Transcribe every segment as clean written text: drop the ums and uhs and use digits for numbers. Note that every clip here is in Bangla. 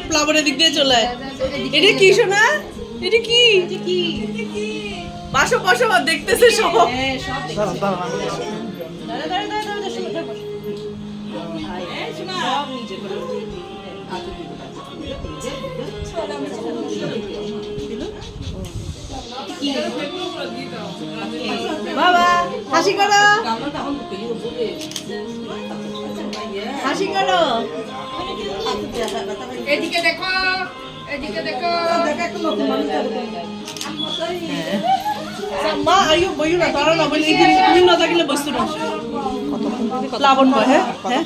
প্লাবনের দিক দিয়ে চলে এটা কি শোনা এটা কি বাসো বাসো দেখতেছে সব বাবা হাসি করো হাসি করো এদিকে দেখো এদিকে দেখো মা আয়ু বইও না তারা না বলি তুমি না থাকলে বসতো না প্লাবন বয় হ্যাঁ হ্যাঁ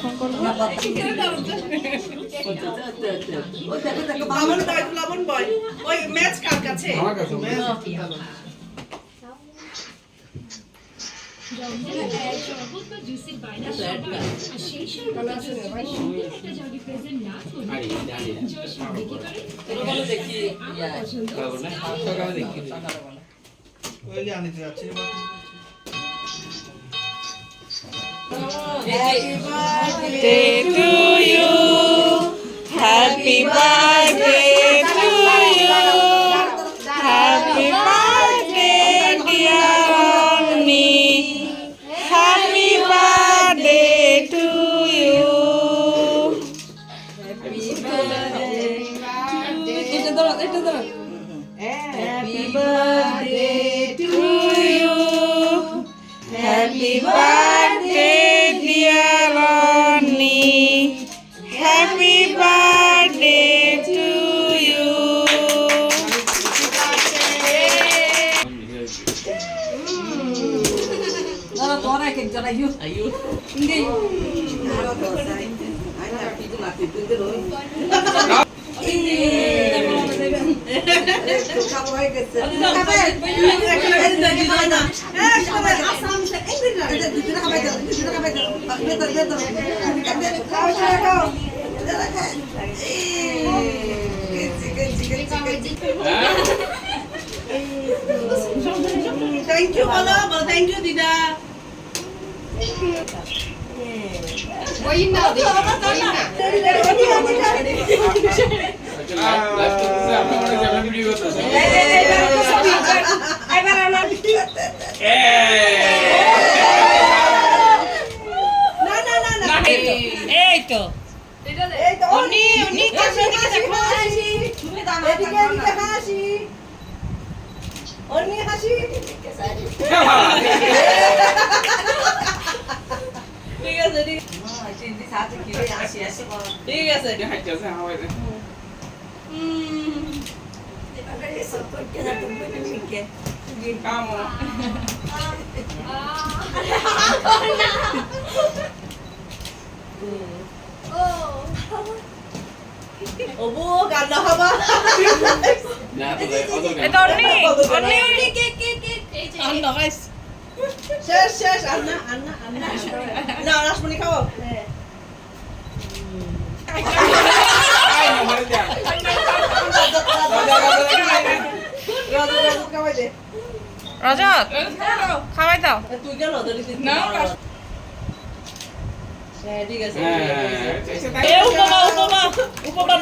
প্লাবন বয় ওই ম্যাচ কার কাছে আমার কাছে Happy birthday to you. Happy birthday, dear Ronnie. Happy birthday to you. Happy birthday to you. Happy birthday, dear Ronnie. Happy birthday to you. Thank you, Bala. Thank you, Dida. ঠিক আছে ওবো গান হবা না তো এটা অন্য কে অন্য গাইস শেষ আন্না না রাসমণি খাও রজত খাওয়াই দাও তুই কেন ঠিক আছে উপমা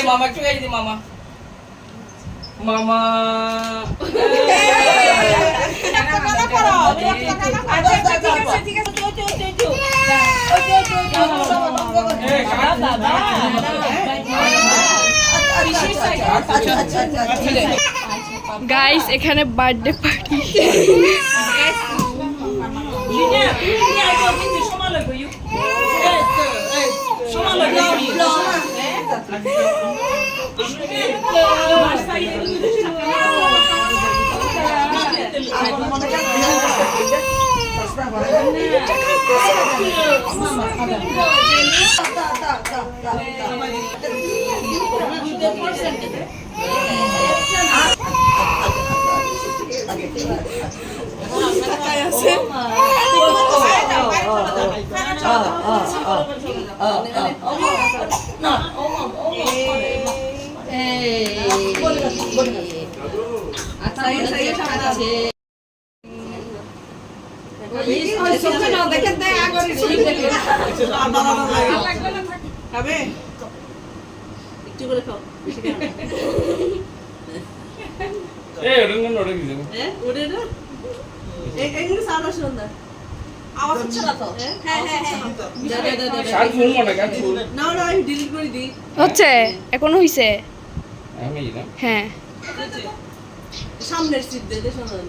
মামা একটু গাই দি মামা মামা গাইস এখানে বার্থডে পার্টি খাবে একটু করে খাও ওরে না এগুলো সারা সন্ধ্যা আওয়াজ হচ্ছে না তো হ্যাঁ না না আমি ডিলিট করে দিই হচ্ছে এখনো হইছে হ্যাঁ সামনের সিট দে শোনা